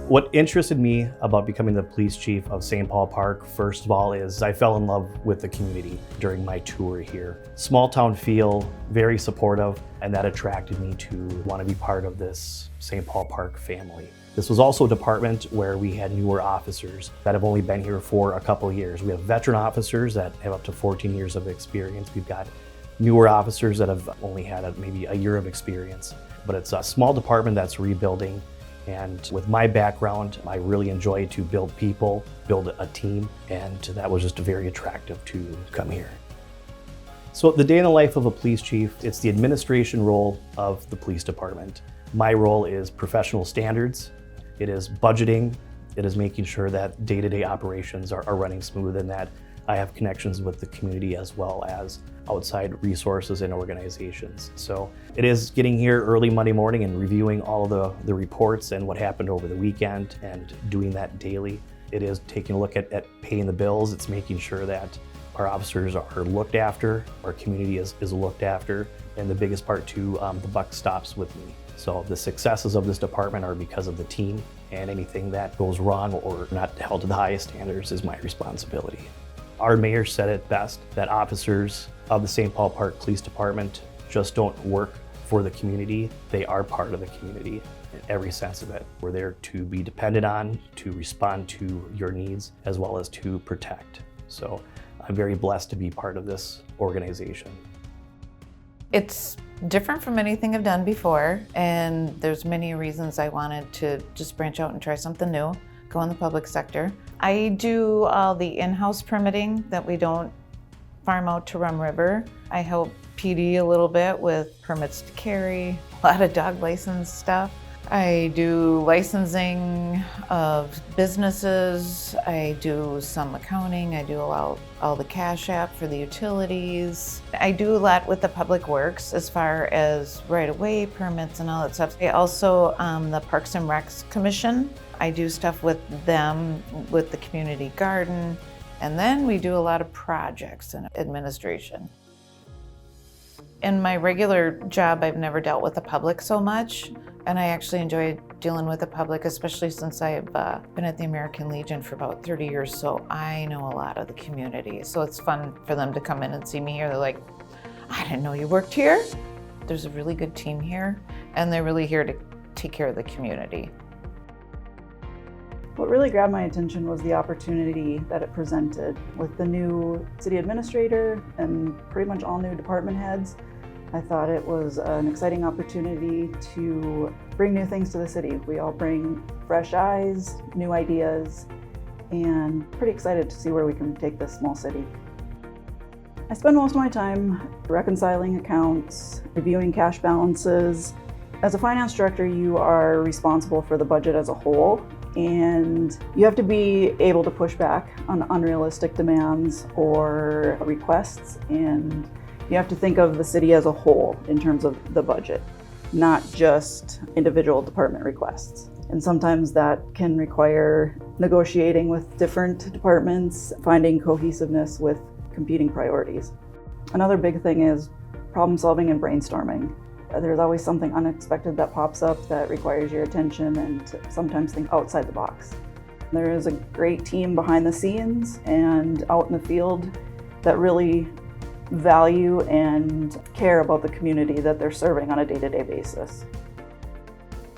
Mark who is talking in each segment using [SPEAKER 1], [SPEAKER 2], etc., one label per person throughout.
[SPEAKER 1] What interested me about becoming the police chief of St. Paul Park, first of all, is I fell in love with the community during my tour here. Small town feel, very supportive, and that attracted me to want to be part of this St. Paul Park family. This was also a department where we had newer officers that have only been here for a couple of years. We have veteran officers that have up to 14 years of experience. We've got newer officers that have only had maybe a year of experience. But it's a small department that's rebuilding. And with my background, I really enjoy to build people, build a team, and that was just very attractive to come here. So the day in the life of a police chief, it's the administration role of the police department. My role is professional standards, it is budgeting, it is making sure that day-to-day operations are running smooth and that I have connections with the community as well as outside resources and organizations. So it is getting here early Monday morning and reviewing all of the reports and what happened over the weekend and doing that daily. It is taking a look at paying the bills. It's making sure that our officers are looked after, our community is looked after, and the biggest part too, the buck stops with me. So the successes of this department are because of the team, and anything that goes wrong or not held to the highest standards is my responsibility. Our mayor said it best, that officers of the St. Paul Park Police Department just don't work for the community, they are part of the community in every sense of it. We're there to be depended on, to respond to your needs, as well as to protect. So I'm very blessed to be part of this organization.
[SPEAKER 2] It's different from anything I've done before, and there's many reasons I wanted to just branch out and try something new, go in the public sector. I do all the in-house permitting that we don't farm out to Rum River. I help PD a little bit with permits to carry, a lot of dog license stuff. I do licensing of businesses. I do some accounting. I do all the cash app for the utilities. I do a lot with the public works as far as right-of-way permits and all that stuff. I also, the Parks and Recs Commission. I do stuff with them, with the community garden. And then we do a lot of projects and administration. In my regular job, I've never dealt with the public so much, and I actually enjoy dealing with the public, especially since I've been at the American Legion for about 30 years, so I know a lot of the community. So it's fun for them to come in and see me here. They're like, I didn't know you worked here. There's a really good team here, and they're really here to take care of the community.
[SPEAKER 3] What really grabbed my attention was the opportunity that it presented. With the new city administrator and pretty much all new department heads, I thought it was an exciting opportunity to bring new things to the city. We all bring fresh eyes, new ideas, and pretty excited to see where we can take this small city. I spend most of my time reconciling accounts, reviewing cash balances. As a finance director, you are responsible for the budget as a whole, and you have to be able to push back on unrealistic demands or requests, and you have to think of the city as a whole in terms of the budget, not just individual department requests. And sometimes that can require negotiating with different departments, finding cohesiveness with competing priorities. Another big thing is problem solving and brainstorming. There's always something unexpected that pops up that requires your attention and to sometimes think outside the box. There is a great team behind the scenes and out in the field that really value and care about the community that they're serving on a day-to-day basis.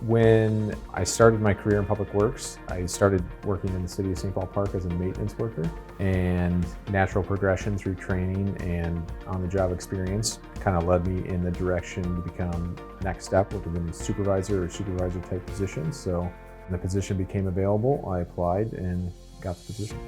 [SPEAKER 4] When I started my career in public works, I started working in the city of St. Paul Park as a maintenance worker, and natural progression through training and on-the-job experience kind of led me in the direction to become next step, which would have been supervisor or supervisor type position. So when the position became available, I applied and got the position.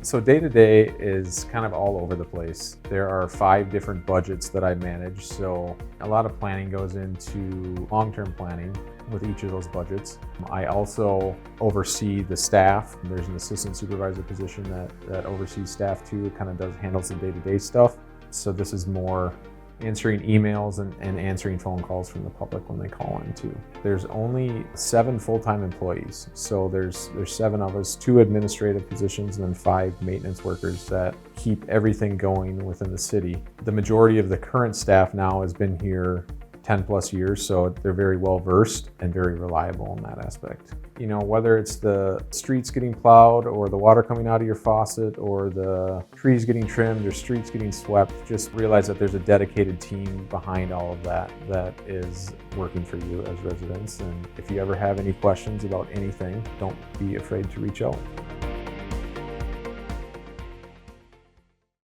[SPEAKER 4] So day-to-day is kind of all over the place. There are 5 different budgets that I manage, so a lot of planning goes into long-term planning with each of those budgets. I also oversee the staff. There's an assistant supervisor position that oversees staff too. It kind of handles the day-to-day stuff. So this is more answering emails and answering phone calls from the public when they call in too. There's only 7 full-time employees. So there's 7 of us, 2 administrative positions and then 5 maintenance workers that keep everything going within the city. The majority of the current staff now has been here 10 plus years, so they're very well versed and very reliable in that aspect. You know, whether it's the streets getting plowed or the water coming out of your faucet or the trees getting trimmed or streets getting swept, just realize that there's a dedicated team behind all of that that is working for you as residents. And if you ever have any questions about anything, don't be afraid to reach out.